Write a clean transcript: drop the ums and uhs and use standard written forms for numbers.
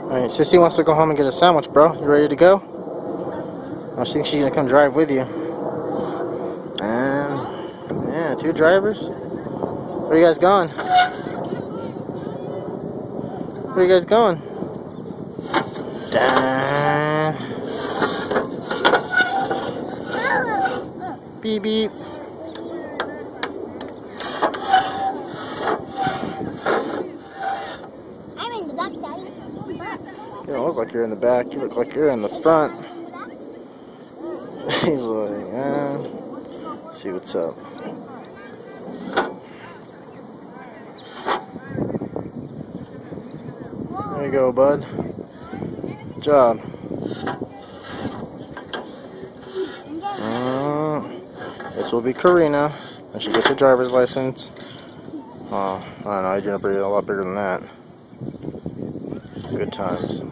Alright, Sissy wants to go home and get a sandwich, bro. You ready to go? I think she's gonna come drive with you. And yeah, 2 drivers. Where are you guys going? Where are you guys going? Beep beep. I'm in the back, Daddy. You don't look like you're in the back. You look like you're in the front. He's like, let's see what's up. There you go, bud. Good job. This will be Karina when she gets her driver's license. Oh, I don't know. You're gonna be a lot bigger than that. Good times.